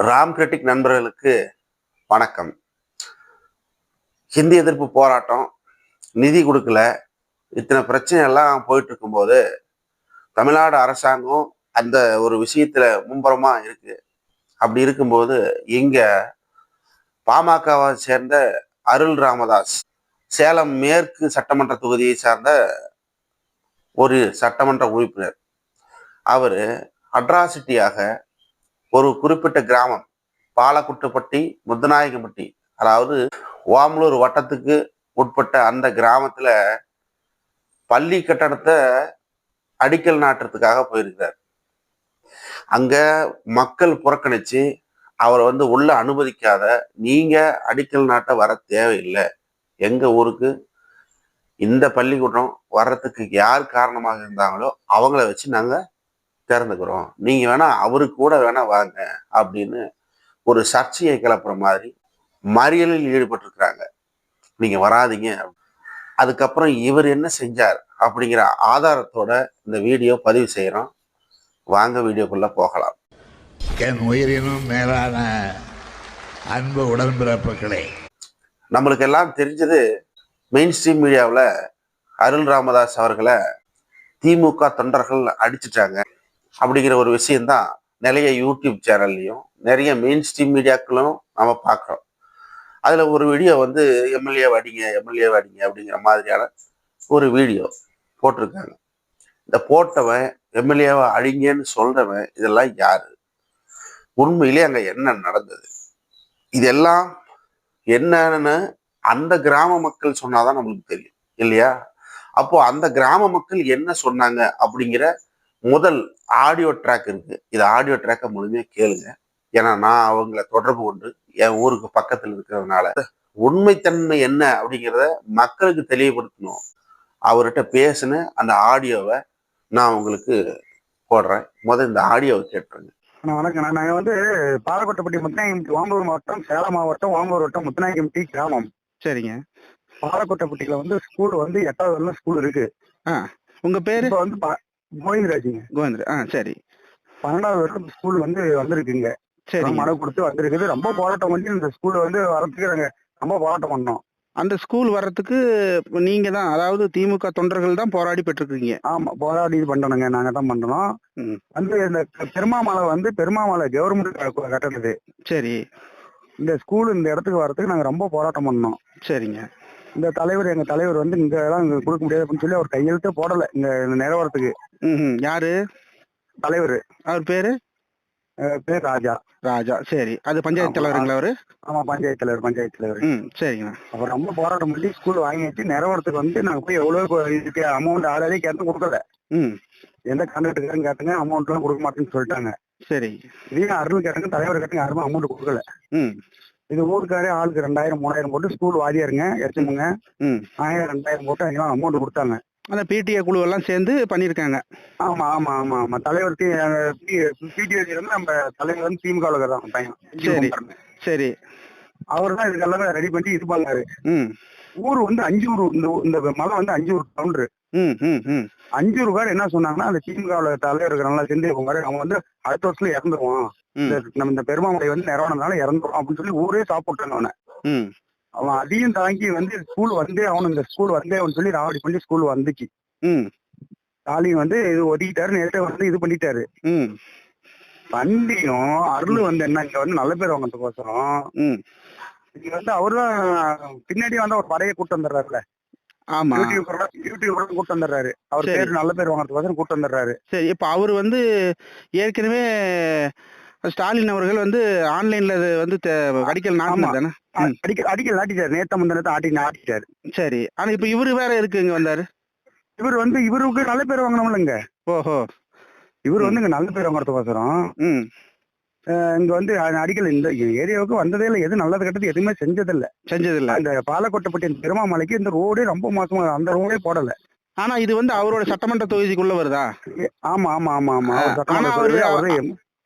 Ram critic நண்பர்களுக்கு வணக்கம். ஹிந்தி எதிர்ப்பு போராட்டம், நிதி கொடுக்கல, இத்தனை பிரச்சனை எல்லாம் போயிட்டு இருக்கும்போது தமிழ்நாடு அரசாங்கம் அந்த ஒரு விஷயத்துல மும்புறமா இருக்கு. அப்படி இருக்கும்போது இங்க பாமகவை சேர்ந்த அருள் ராமதாஸ், சேலம் மேற்கு சட்டமன்ற தொகுதியை சார்ந்த ஒரு சட்டமன்ற உறுப்பினர், அவரு அட்ராசிட்டியாக ஒரு குறிப்பிட்ட கிராமம் பாலக்குட்டுப்பட்டி, முத்துநாயகம்பட்டி, அதாவது ஓமலூர் வட்டத்துக்கு உட்பட்ட அந்த கிராமத்துல பள்ளி கட்டடத்தை அடிக்கல் நாட்டுறதுக்காக போயிருக்கிறார். அங்க மக்கள் புறக்கணிச்சு அவரை உள்ள அனுமதிக்காத, நீங்க அடிக்கல் நாட்ட வர தேவையில்லை, எங்க ஊருக்கு இந்த பள்ளிக்கூடம் வர்றதுக்கு யார் காரணமாக இருந்தாங்களோ அவங்கள வச்சு நாங்க திறந்துக்கிறோம், நீங்க வேணா அவருக்கு கூட வேணா வாங்க அப்படின்னு ஒரு சர்ச்சையை கிளப்புற மாதிரி மறியலில் ஈடுபட்டிருக்கிறாங்க. நீங்க வராதீங்க. அதுக்கப்புறம் இவர் என்ன செஞ்சார் அப்படிங்கிற ஆதாரத்தோட இந்த வீடியோ பதிவு செய்யறோம். வாங்க வீடியோக்குள்ள போகலாம். என் உயிரினும் மேலான அன்பு உடன்பிறப்புகளே, நம்மளுக்கு எல்லாம் தெரிஞ்சது மெயின் ஸ்ட்ரீம் மீடியாவில் அருள் ராமதாஸ் அவர்களை திமுக தொண்டர்கள் அடிச்சுட்டாங்க அப்படிங்கிற ஒரு விஷயம்தான் நிறைய யூடியூப் சேனல்லையும் நிறைய மெயின் ஸ்ட்ரீம் மீடியாக்களும் நம்ம பார்க்குறோம். அதுல ஒரு வீடியோ எம்எல்ஏ வாடிங்க அப்படிங்கிற மாதிரியான ஒரு வீடியோ போட்டிருக்காங்க. இந்த போட்டவன் எம்எல்ஏவை அழிங்கன்னு சொல்றவன் இதெல்லாம் யாரு? உண்மையிலே அங்க என்ன நடந்தது? இதெல்லாம் என்னன்னு அந்த கிராம மக்கள் சொன்னாதான் நம்மளுக்கு தெரியும் இல்லையா? அப்போ அந்த கிராம மக்கள் என்ன சொன்னாங்க அப்படிங்கிற முதல் ஆடியோ ட்ராக் இருக்கு. இது ஆடியோ ட்ராக்கை முழுமையா கேளுங்க. ஏன்னா நான் அவங்கள தொடர்பு கொண்டு என் ஊருக்கு பக்கத்தில் இருக்கிறதுனால உண்மைத்தன்மை என்ன அப்படிங்கிறத மக்களுக்கு தெளிவுபடுத்தணும். அவர்கிட்ட பேசின அந்த ஆடியோவை நான் உங்களுக்கு போடுறேன். இந்த ஆடியோவை கேட்டுருங்க. வணக்கம். நாங்கள் பாலக்கோட்டைப்பட்டி முத்துநாயகம்பட்டி, ஓமலூர் மாவட்டம், சேலம் மாவட்டம், ஓமலூர் வட்டம், முத்துநாயகம்பட்டி கிராமம். சரிங்க. பாலக்கோட்டைப்பட்டியில ஸ்கூல் 8வது வரல ஸ்கூல் இருக்கு. உங்க பேரு? இப்போ கோவிந்தராஜுங்க. கோவிந்தர். சரி. 12வது வருஷம் ஸ்கூல் வந்திருக்குங்க. சரி, மனு கொடுத்து வந்திருக்குது. ரொம்ப போராட்டம் பண்ணி இந்த ஸ்கூல் வரத்துக்கு நாங்க ரொம்ப போராட்டம் பண்ணோம். அந்த ஸ்கூல் வர்றதுக்கு நீங்க தான், அதாவது திமுக தொண்டர்கள் தான் போராடி பெற்றிருக்கீங்க? ஆமா, போராடி இது பண்ணணுங்க. நாங்க தான் பண்ணணும். இந்த பெருமாமலை கவர்மெண்ட் கட்டணது. சரி. இந்த ஸ்கூல் இந்த இடத்துக்கு வர்றதுக்கு நாங்க ரொம்ப போராட்டம் பண்ணோம். சரிங்க. எங்க தலைவர் இங்க எல்லாம் கொடுக்க முடியாது அப்படின்னு சொல்லி அவர் கையெழுத்தே போடல இங்க நிறைவேறத்துக்கு. யாரு தலைவர்? அவர் பேரு ராஜா. ராஜா. சரி. அது பஞ்சாயத்து தலைவருங்களா அவரு? ஆமா, பஞ்சாயத்து தலைவர். சரிங்க. அப்புறம் ரொம்ப போராட்டம் பண்ணி ஸ்கூல் வாங்கிட்டு நிறைவேறத்துக்கு நாங்க போய் எவ்வளவு இதுக்கு அமௌண்ட் ஆல்ரெடி கேட்டு கொடுக்கல. எந்த கான்ட்ராக்டுக்காரங்க கேட்டுங்க, அமௌண்ட் எல்லாம் கொடுக்க மாட்டேன்னு சொல்லிட்டாங்க. சரி. இதையும் அருள் கேட்டுங்க, தலைவர் கேட்டுங்க, யாருமே அமௌண்ட் கொடுக்கல. இது ஊருக்காரே ஆளுக்கு 2000 3000 போட்டு ஸ்கூல் வாதியாருங்க எச்சமுங்க 1000 2000 போட்டு அங்கெல்லாம் அமௌண்ட் கொடுத்தாங்க. அந்த பிடிஏ குழு எல்லாம் சேர்ந்து பண்ணிருக்காங்க. ஆமா ஆமா ஆமா ஆமா. தலைவர் பிடிஏ நம்ம தலைவர் திமுக தான் பையன். சரி சரி. அவர் தான் இதுக்கு எல்லாமே ரெடி பண்ணி இது பண்ணாரு. ஊர் அஞ்சூர், இந்த மலை அஞ்சூர் கவுண்டரு. அஞ்சூருக்கார் என்ன சொன்னாங்கன்னா, அந்த திமுக தலைவர் நல்லா செஞ்சு அவன் அடுத்த வருஷத்துல இறந்துருவான், நம்ம இந்த பெருமாமலை நிறவனதுனால இறந்துரும் அப்படின்னு சொல்லி ஊரே சாப்பிட்டாங்க அவனை. அவன் அதையும் தாங்கி ஸ்கூல் அவனு இந்த ஸ்கூல் அவன் சொல்லி ராவடி பண்ணி ஸ்கூல் வந்துச்சு. ஸ்டாலின் இது ஒதுக்கிட்டாரு, நேரத்தை இது பண்ணிட்டாரு. பண்டியும் அருள் என்ன இங்க நல்ல பேர் வாங்கறதுக்கோசரம் இங்க அவருதான் பின்னாடி ஒரு படையை கூட்டு வந்துடுறாருல. ஆமா, யூடியூபர் கூட்டு வந்துடுறாரு. அவர் பேர் நல்ல பேர் வாங்கறதுக்கோசரம் கூட்டு வந்துடுறாரு. சரி. இப்ப அவரு ஏற்கனவே ஸ்டாலின் அவர்கள் ஆன்லைன்ல அடிக்கல் நாட்டினாரு. அடிக்கல் நாட்டிட்டாரு. நேத்த முந்தினத்தை ஆட்டிட்டாரு. சரி. ஆனா இப்ப இவரு வேற இருக்கு இங்க வந்தாரு. இவர் இவருக்கு நல்ல பேர் வாங்கணும்லங்க. ஓஹோ. இவர் இங்க நல்ல பேர் வாங்கறதுக்கோசரம் இங்க அடிக்கல் இந்த ஏரியாவுக்கு வந்ததே இல்லை. எது நல்லது கட்டது எதுவுமே செஞ்சதில்ல. அந்த பாலக்கோட்டைப்பட்டி பெருமாமலைக்கு இந்த ரோடே ரொம்ப மோசமா, அந்த ரோடே போடல. ஆனா இது அவரோட சட்டமன்ற தொகுதிக்குள்ள வருதா? ஆமா ஆமா ஆமா ஆமா.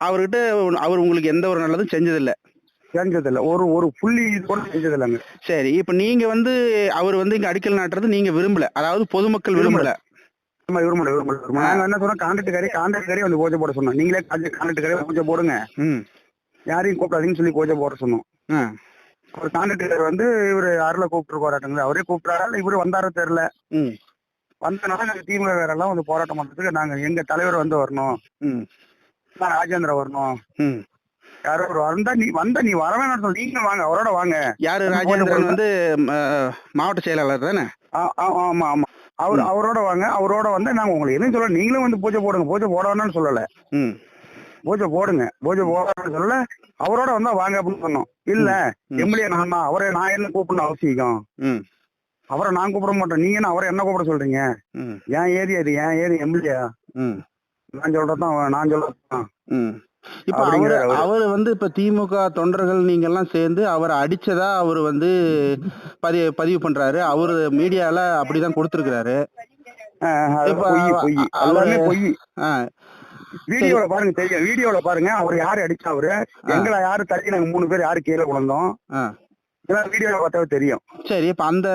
அவர்கிட்ட அவர் உங்களுக்கு எந்த ஒரு நல்லதும் செஞ்சதில்ல. ஒரு புள்ளி இது கூட செஞ்சதில்லைங்க. சரி. இப்ப நீங்க அவர் இங்க அடிக்கல் நாட்டுறது நீங்க விரும்பல, அதாவது பொதுமக்கள் விரும்பல. நாங்க என்ன சொன்னோம், கான்ட்ராக்டுக்காரே பூஜை போட சொன்னோம். நீங்களே கான்ட்ராக்டுக்காரே பூஜை போடுங்க. யாரையும் கூப்பிடாதீங்கன்னு சொல்லி பூஜை போட சொன்னோம். ஆ. ஒரு கான்ட்ராக்டர் வந்து இவரு அருளை கூப்பிட்டு போராட்டங்களா, அவரே கூப்பிட்டாரா இல்ல இவரு வந்தாரோ தெரியல. ம். வந்தனால நாங்க திமுக வேறெல்லாம் வந்து போராட்டம் பண்றதுக்கு நாங்க எங்க தலைவர் வந்து வரணும், ம். ராஜேந்திர வரணும், ம். யாரோ ஒரு வந்தா நீ வர வேணாம், நீங்க வாங்க, அவரோட வாங்க. யாரு ராஜேந்திரன் வந்து மாவட்ட செயலாளர் தானே? ஆமா ஆமா, அவரோட வாங்க, அவரோட வந்து நாங்க உங்களுக்கு எதுவும் சொல்ல, நீங்களும் வந்து பூஜை போடுங்க, பூஜை போட வேணாம்னு சொல்லல, ம். பூஜை போடுங்க, பூஜை போடணும்னு சொல்லல, அவரோட வந்தா வாங்க அப்படின்னு சொன்னோம். இல்ல எம்எல்ஏ நான் தான், அவரை நான் என்ன கூப்பிடணும் அவசியம், ம். அவரை நான் கூப்பிட மாட்டேன், நீங்க என்ன அவரை என்ன கூப்பிட சொல்றீங்க, ம். என் ஏரியா இது, என் ஏரியா எம்எல்ஏ, ம். நான் சொல்றதான். ம். இப்ப அவரு வந்து இப்ப திமுக தொண்டர்கள் நீங்க எல்லாம் சேர்ந்து அவரை அடிச்சதா அவரு வந்து பதிவு பண்றாரு. அவரு மீடியால அப்படிதான் கொடுத்திருக்கிறாரு. பொய், எல்லாமே பொய். வீடியோல பாருங்க தெரியும், வீடியோல பாருங்க அவர் யாரு அடிச்சா, அவரு எங்களை யாரு தள்ளி, நாங்க 3 பேர் யாரு கீழே விழுந்தோம், வீடியோல பார்த்தாவே தெரியும். சரி, இப்ப அந்த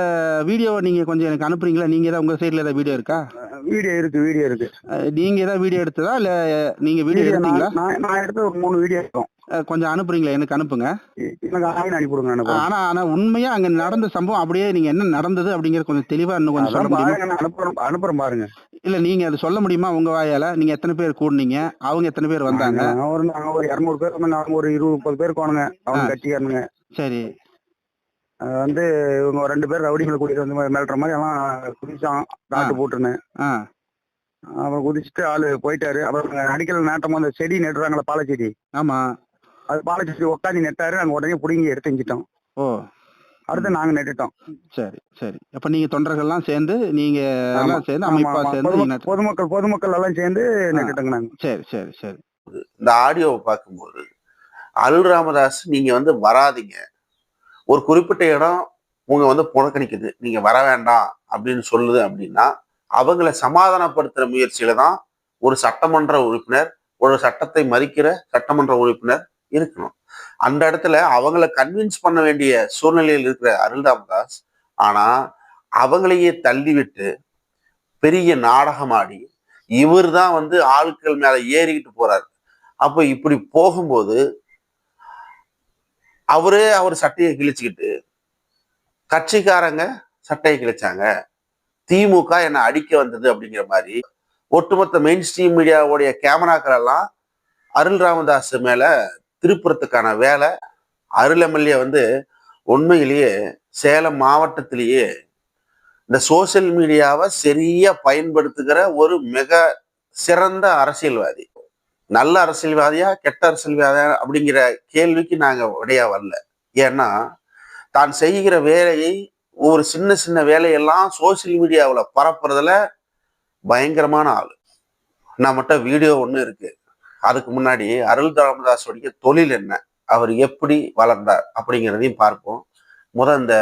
வீடியோவை நீங்க கொஞ்சம் எனக்கு அனுப்புறீங்களா? நீங்க ஏதாவது உங்க சைடுல ஏதாவது வீடியோ இருக்கா? வீடியோ இருக்கு. நீங்க ஏதாவது வீடியோ எடுத்ததா இல்ல நீங்க வீடியோ எடுத்தீங்களா? நான் எடுத்து ஒரு 3 வீடியோ இருக்கும். கொஞ்சம் அனுப்புறீங்களா? எனக்கு அனுப்புங்க. எனக்கு அனுப்பிவிடுங்க. ஆனா உண்மையா அங்க நடந்த சம்பவம் அப்படியே நீங்க என்ன நடந்தது அப்படிங்கறது கொஞ்சம் தெளிவா இன்னும் கொஞ்சம் சொல்ல முடியுமா? அனுப்புறேன் பாருங்க. இல்ல நீங்க அது சொல்ல முடியுமா உங்க வாயால? நீங்க எத்தனை பேர் கூடுனீங்க, அவங்க எத்தனை பேர் வந்தாங்க? ஒரு 200 பேர் வந்தாங்க, ஒரு 20-30 பேர் போனாங்க அவங்க கட்சிக்காரனுங்க. சரி. வந்து இவங்க 2 பேர் ரவுடிகளை கூட்டிட்டு வந்து மிரட்டுற மாதிரி எல்லாம் குதிச்சான், நாட்டு போட்டுன்னு. அப்புறம் குதிச்சுட்டு ஆளு போயிட்டாரு. அப்புறம் அடிக்கல நாட்டமா அந்த செடி நட்டுறாங்களா, பாலச்செடி. ஆமா, அது பாலச்செடி உட்காந்து நெட்டாரு. நாங்க உடனே புடிங்கி எடுத்து செஞ்சிட்டோம். ஓ, அடுத்து நாங்க நட்டுட்டோம். சரி சரி. அப்ப நீங்க தொண்டர்கள்லாம் சேர்ந்து, நீங்க எல்லாம் சேர்ந்து அமைப்பா சேர்ந்து, பொதுமக்கள் எல்லாம் சேர்ந்து நட்டுட்டோங்க நாங்க. சரி சரி சரி. இந்த ஆடியோவை பார்க்கும்போது அருள் ராமதாஸ் நீங்க வந்து வராதிங்க, ஒரு குறிப்பிட்ட இடம் உங்க வந்து புறக்கணிக்குது, நீங்க வர வேண்டாம் அப்படின்னு சொல்லுது அப்படின்னா, அவங்களை சமாதானப்படுத்துற முயற்சியில தான் ஒரு சட்டமன்ற உறுப்பினர், ஒரு சட்டத்தை மதிக்கிற சட்டமன்ற உறுப்பினர் இருக்கணும். அந்த இடத்துல அவங்கள கன்வின்ஸ் பண்ண வேண்டிய சூழ்நிலையில் இருக்கிற அருள் ராமதாஸ், ஆனா அவங்களையே தள்ளிவிட்டு பெரிய நாடகமாடி இவர் தான் வந்து ஆட்கள் மேல ஏறிக்கிட்டு போறாரு. அப்ப இப்படி போகும்போது அவர் சட்டையை கிழிச்சுக்கிட்டு, கட்சிக்காரங்க சட்டையை கிழிச்சாங்க, திமுக என்ன அடிக்க வந்தது அப்படிங்கிற மாதிரி ஒட்டுமொத்த மெயின் ஸ்ட்ரீம் மீடியாவுடைய கேமராக்கள் எல்லாம் அருள் ராமதாஸ் மேல திருப்புறத்துக்கான வேலை அருள் எம்எல்ஏ வந்து உண்மையிலேயே சேலம் மாவட்டத்திலேயே இந்த சோசியல் மீடியாவை சரியா பயன்படுத்துகிற ஒரு மிக சிறந்த அரசியல்வாதி. நல்ல அரசியல்வாதியா கெட்ட அரசியல்வாதியா அப்படிங்கிற கேள்விக்கு நாங்க விடையா வரல. ஏன்னா தான் செய்கிற வேலையை, ஒரு சின்ன சின்ன வேலையெல்லாம் சோசியல் மீடியாவில் பரப்புறதுல பயங்கரமான ஆளு. நம்மகிட்ட வீடியோ ஒண்ணு இருக்கு. அதுக்கு முன்னாடி அருள் ராமதாஸுடைய தொழில் என்ன, அவர் எப்படி வளர்ந்தார் அப்படிங்கிறதையும் பார்ப்போம். இந்த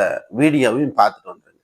வீடியோவையும் பார்த்துட்டு வந்துருங்க.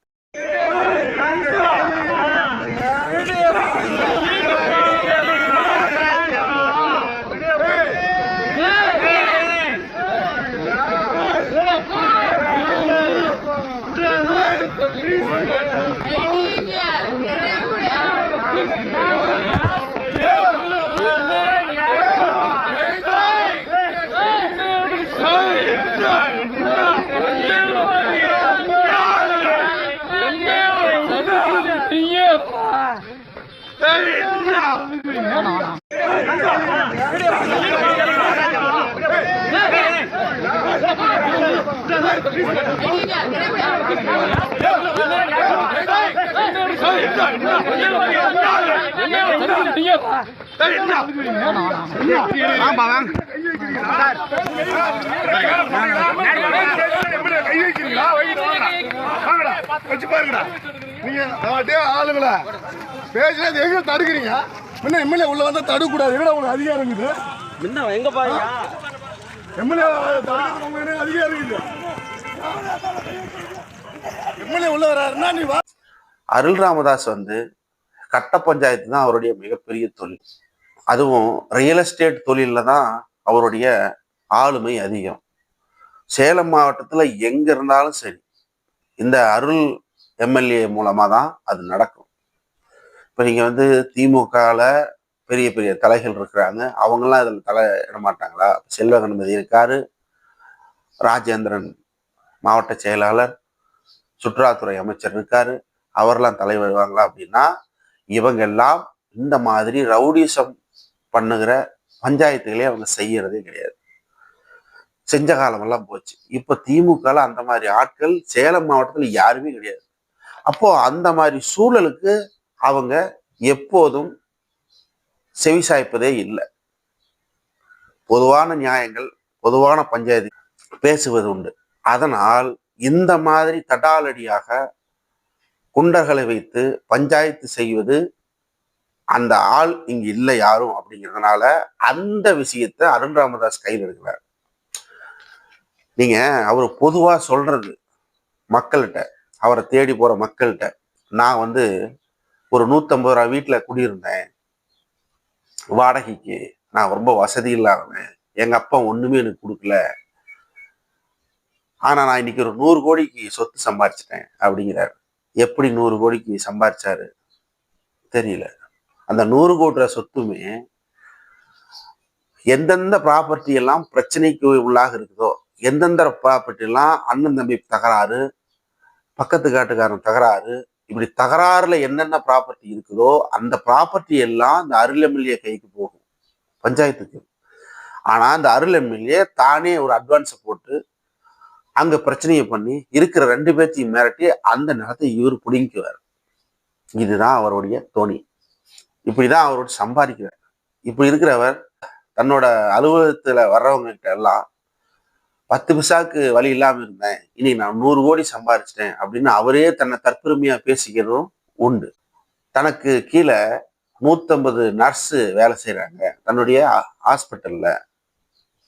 ஆளுங்களா பேசுறது எங்க தடுக்கிறீங்க? முன்ன எம்எல்ஏ உள்ள வந்தா தடுக்க கூடாது. எங்கடா உங்களுக்கு அதிகாரம் இருக்குது? எங்க பாருங்க எம்எல்ஏ அதிகாரம் இருக்குது. எம்எல்ஏ உள்ள வர்றாருன்னா நீ வா. அருள் ராமதாஸ் வந்து கட்ட பஞ்சாயத்து தான் அவருடைய மிகப்பெரிய தொழில். அதுவும் ரியல் எஸ்டேட் தொழிலில் தான் அவருடைய ஆளுமை அதிகம். சேலம் மாவட்டத்தில் எங்க இருந்தாலும் சரி, இந்த அருள் எம்எல்ஏ மூலமாக தான் அது நடக்கும். இப்போ நீங்கள் வந்து திமுகவில் பெரிய பெரிய தலைகள் இருக்கிறாங்க. அவங்கெல்லாம் இதில் தலையிட மாட்டாங்களா? செல்வ கணபதி இருக்காரு, ராஜேந்திரன் மாவட்ட செயலாளர், சுற்றுலாத்துறை அமைச்சர் இருக்காரு, அவரெல்லாம் தலைவருவாங்களா அப்படின்னா, இவங்க எல்லாம் இந்த மாதிரி ரவுடிசம் பண்ணுகிற பஞ்சாயத்துகளே அவங்க செய்யறதே கிடையாது. செஞ்ச காலமெல்லாம் போச்சு. இப்ப திமுக அந்த மாதிரி ஆட்கள் சேலம் மாவட்டத்தில் யாருமே கிடையாது. அப்போ அந்த மாதிரி சூழலுக்கு அவங்க எப்போதும் செவிசாய்ப்பதே இல்லை. பொதுவான நியாயங்கள், பொதுவான பஞ்சாயத்து பேசுவது உண்டு. அதனால் இந்த மாதிரி தடாலடியாக குண்டர்களை வைத்து பஞ்சாயத்து செய்வது அந்த ஆள் இங்க இல்லை யாரும் அப்படிங்கிறதுனால அந்த விஷயத்தை அருண் ராமதாஸ் கையில் எடுக்கிறார். நீங்க அவர் பொதுவா சொல்றது மக்கள்கிட்ட, அவரை தேடி போற மக்கள்கிட்ட, நான் ஒரு 150 ரூபா வீட்டுல குடியிருந்தேன், வாடகைக்கு, நான் ரொம்ப வசதி இல்லாதவன், எங்க அப்பா ஒண்ணுமே எனக்கு கொடுக்கல, ஆனா நான் இன்னைக்கு ஒரு 100 கோடிக்கு சொத்து சம்பாரிச்சிட்டேன் அப்படிங்கிறாரு. எப்படி 100 கோடிக்கு சம்பாரிச்சாரு தெரியல. அந்த 100 கோடி ரூபாய் சொத்துமே எந்தெந்த ப்ராப்பர்ட்டி எல்லாம் பிரச்சனைக்கு உள்ளாக இருக்குதோ, எந்தெந்த ப்ராப்பர்ட்டி எல்லாம் அண்ணன் தம்பி தகராறு, பக்கத்து காட்டுக்காரன் தகராறு, இப்படி தகராறுல என்னென்ன ப்ராப்பர்ட்டி இருக்குதோ அந்த ப்ராப்பர்ட்டி எல்லாம் இந்த அருள் எம்எல்ஏ கைக்கு போகும், பஞ்சாயத்துக்கு. ஆனா அந்த அருள் எம்எல்ஏ தானே ஒரு அட்வான்ஸை போட்டு அங்க பிரச்சனையை பண்ணி இருக்கிற 2 பேர்த்தையும் மிரட்டி அந்த நிலத்தை இவர் பிடிங்குவார். இதுதான் அவருடைய தோணி. இப்படிதான் அவரோட சம்பாதிக்கிறார். இப்படி இருக்கிறவர் தன்னோட அலுவலகத்துல வர்றவங்க கிட்ட எல்லாம் 10 பைசாக்கு வழி இல்லாம இருந்தேன், இன்னைக்கு நான் 100 கோடி சம்பாதிச்சிட்டேன் அப்படின்னு அவரே தன்னை தற்பெருமையா பேசிக்கிறதும் உண்டு. தனக்கு கீழே 150 நர்ஸு வேலை செய்யறாங்க தன்னுடைய ஹாஸ்பிட்டல்ல,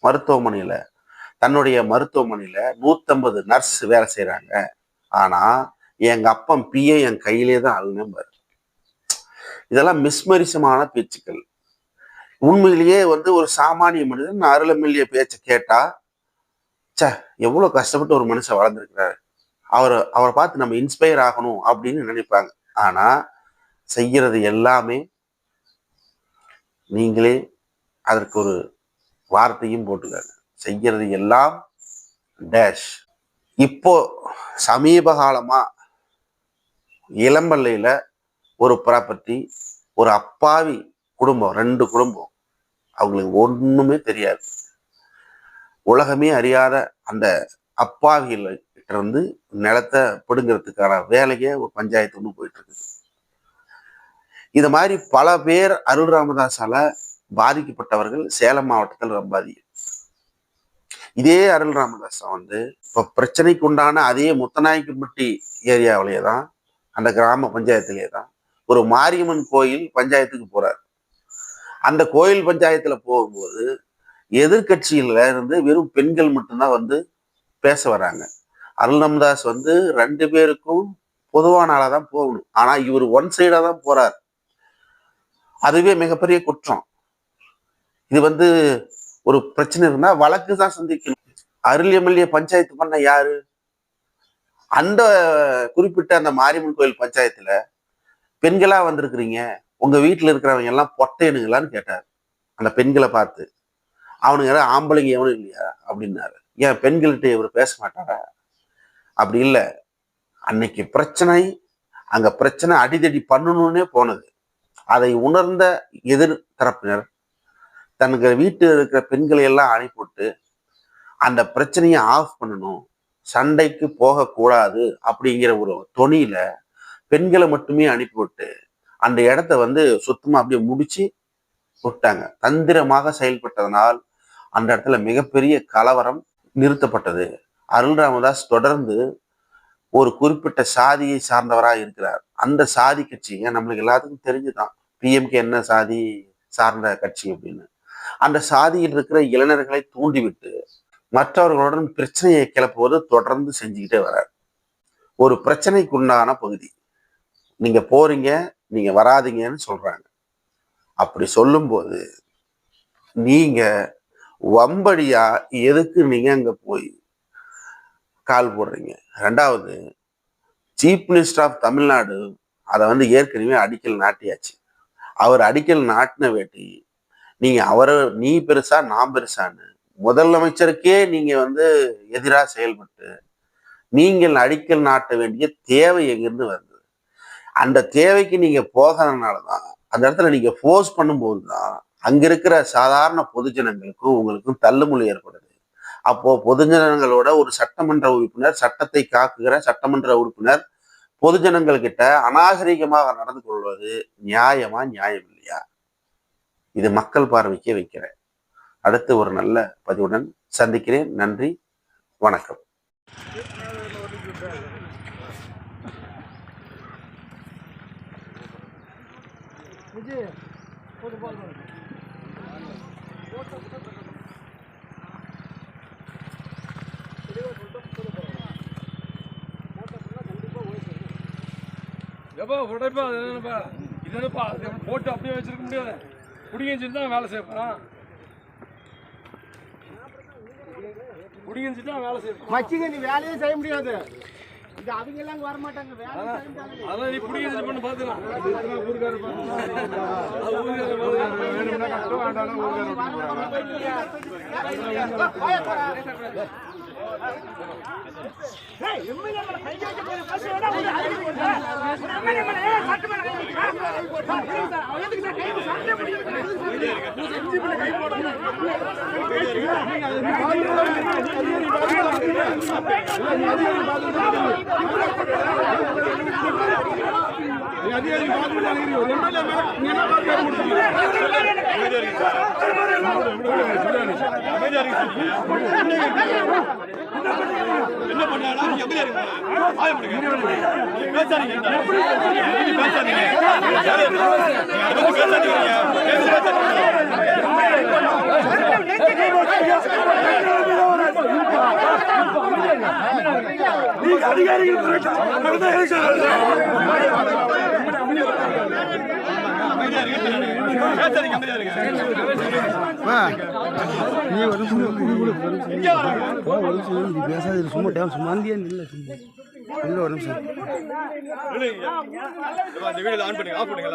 மருத்துவமனையில. தன்னுடைய மருத்துவமனையில 150 நர்ஸ் வேலை செய்யறாங்க. ஆனா எங்க அப்பன் பிஏ என் கையிலே தான் அழுநம்பர். இதெல்லாம் மிஸ்மரிசமான பேச்சுக்கள். உண்மையிலேயே ஒரு சாமானிய மனிதன் அருள் எம்எல்ஏ பேச்சை கேட்டா, சே எவ்வளவு கஷ்டப்பட்டு ஒரு மனுஷன் வளர்ந்துருக்கிறாரு, அவரை பார்த்து நம்ம இன்ஸ்பயர் ஆகணும் அப்படின்னு நினைப்பாங்க. ஆனா செய்யறது எல்லாமே நீங்களே அதற்கு ஒரு வார்த்தையும் போட்டுக்காங்க, செய்யறது எல்லாம் டேஷ். இப்போ சமீப காலமா இளம்பள்ளியில ஒரு ப்ராப்பர்ட்டி, ஒரு அப்பாவி குடும்பம், 2 குடும்பம், அவங்களுக்கு ஒண்ணுமே தெரியாது, உலகமே அறியாத அந்த அப்பாவிகிட்ட இருந்து நிலத்தை பிடுங்கிறதுக்கான வேலையே ஒரு பஞ்சாயத்து ஒன்று போயிட்டு இருக்கு. இது மாதிரி பல பேர் அருள் ராமதாஸால பாதிக்கப்பட்டவர்கள் சேலம் மாவட்டத்தில் ரொம்ப அதிகம். இதே அருள் ராமதாஸ் இப்ப பிரச்சனைக்கு உண்டான அதே முத்தநாயக்கம்பட்டி ஏரியாவிலே தான், அந்த கிராம பஞ்சாயத்திலே தான் ஒரு மாரியம்மன் கோயில் பஞ்சாயத்துக்கு போறாரு. அந்த கோயில் பஞ்சாயத்துல போகும்போது எதிர்கட்சியில இருந்து வெறும் பெண்கள் மட்டும்தான் பேச வராங்க. அருள் ராமதாஸ் 2 பேருக்கும் பொதுவான ஆளா தான் போகணும், ஆனா இவர் ஒன் சைடா தான் போறார். அதுவே மிகப்பெரிய குற்றம். இது ஒரு பிரச்சனை இருந்தா வழக்கு தான் சந்திக்கணும். அருள் எம்எல்ஏ பஞ்சாயத்து பண்ண யாரு? அந்த குறிப்பிட்ட அந்த மாரியம்மன் கோயில் பஞ்சாயத்துல பெண்களா வந்திருக்கிறீங்க, உங்க வீட்டுல இருக்கிறவங்க எல்லாம் பொட்டையனுங்களான்னு கேட்டார் அந்த பெண்களை பார்த்து. அவனுங்க யாரும் ஆம்பளைங்க எவனும் இல்லையா அப்படின்னாரு. ஏன் பெண்கள்கிட்ட இவர் பேச மாட்டாரா? அப்படி இல்லை, அன்னைக்கு பிரச்சனை, அங்க பிரச்சனை அடிதடி பண்ணணும்னே போனது. அதை உணர்ந்த எதிர் தரப்பினர் தனக்கு வீட்டில் இருக்கிற பெண்களை எல்லாம் அனுப்பிவிட்டு அந்த பிரச்சனையை ஆஃப் பண்ணணும், சண்டைக்கு போகக்கூடாது அப்படிங்கிற ஒரு தொனியில பெண்களை மட்டுமே அனுப்பிவிட்டு அந்த இடத்த சுத்தமா அப்படியே முடிச்சு விட்டாங்க. தந்திரமாக செயல்பட்டதனால் அந்த இடத்துல மிகப்பெரிய கலவரம் நிறுத்தப்பட்டது. அருள் ராமதாஸ் தொடர்ந்து ஒரு குறிப்பிட்ட சாதியை சார்ந்தவராக இருக்கிறார். அந்த சாதி கட்சிங்க நம்மளுக்கு எல்லாத்துக்கும் தெரிஞ்சுதான், பிஎம்கே என்ன சாதி சார்ந்த கட்சி அப்படின்னு. அந்த சாதியில் இருக்கிற இளைஞர்களை தூண்டிவிட்டு மற்றவர்களுடன் பிரச்சனையை கிளப்புவது தொடர்ந்து செஞ்சுக்கிட்டே வர்றார். ஒரு பிரச்சனைக்குண்டான பகுதி, நீங்க போறீங்க, நீங்க வராதிங்கன்னு சொல்றாங்க. அப்படி சொல்லும்போது நீங்க வம்படியா எதுக்கு நீங்க அங்க போய் கால் போடுறீங்க? 2வது, சீஃப் மினிஸ்டர் ஆஃப் தமிழ்நாடு அதை ஏற்கனவே அடிக்கல் நாட்டியாச்சு. அவர் அடிக்கல் நாட்டின வேட்டி நீங்க நீ பெருசா நான் பெருசான்னு முதலமைச்சருக்கே நீங்க எதிராக செயல்பட்டு நீங்கள் அடிக்கல் நாட்ட வேண்டிய தேவை எங்கிருந்து வருது? அந்த தேவைக்கு நீங்க போகிறதுனாலதான், அந்த இடத்துல நீங்க ஃபோர்ஸ் பண்ணும்போது தான் அங்க இருக்கிற சாதாரண பொதுஜனங்களுக்கும் உங்களுக்கும் தள்ளுமுள்ளு ஏற்படுது. அப்போ பொதுஜனங்களோட ஒரு சட்டமன்ற உறுப்பினர், சட்டத்தை காக்குகிற சட்டமன்ற உறுப்பினர் பொதுஜனங்கள் கிட்ட அநாகரிகமாக நடந்து கொள்வது நியாயமா, நியாயம் இல்லையா? இது மக்கள் பார்வைக்கே வைக்கிறேன். அடுத்து ஒரு நல்ல பதிவுடன் சந்திக்கிறேன். நன்றி, வணக்கம். எப்பா உடைப்பா அது என்னப்பா இது என்னப்பா போட்டு அப்படியே வச்சிருக்க முடியாது, குடிங்கிட்டு தான் வேலை செய்யப்போம். குடிங்கிட்டு தான் வேலை செய்யப்போம். மச்சிங்க நீ வேலையே செய்ய முடியாது. இது அவங்க எல்லாம் வர மாட்டாங்க. அதான் நீ குடிங்கிட்டு பண்ணு பாத்துக்கலாம். என்ன பண்ணாலும் பேசாது சும்மா சும்மாந்தியா இல்லை ஒரு நிமிஷம் வீடியோ ஆன் பண்ணுங்க, ஆஃப் பண்ணுங்க.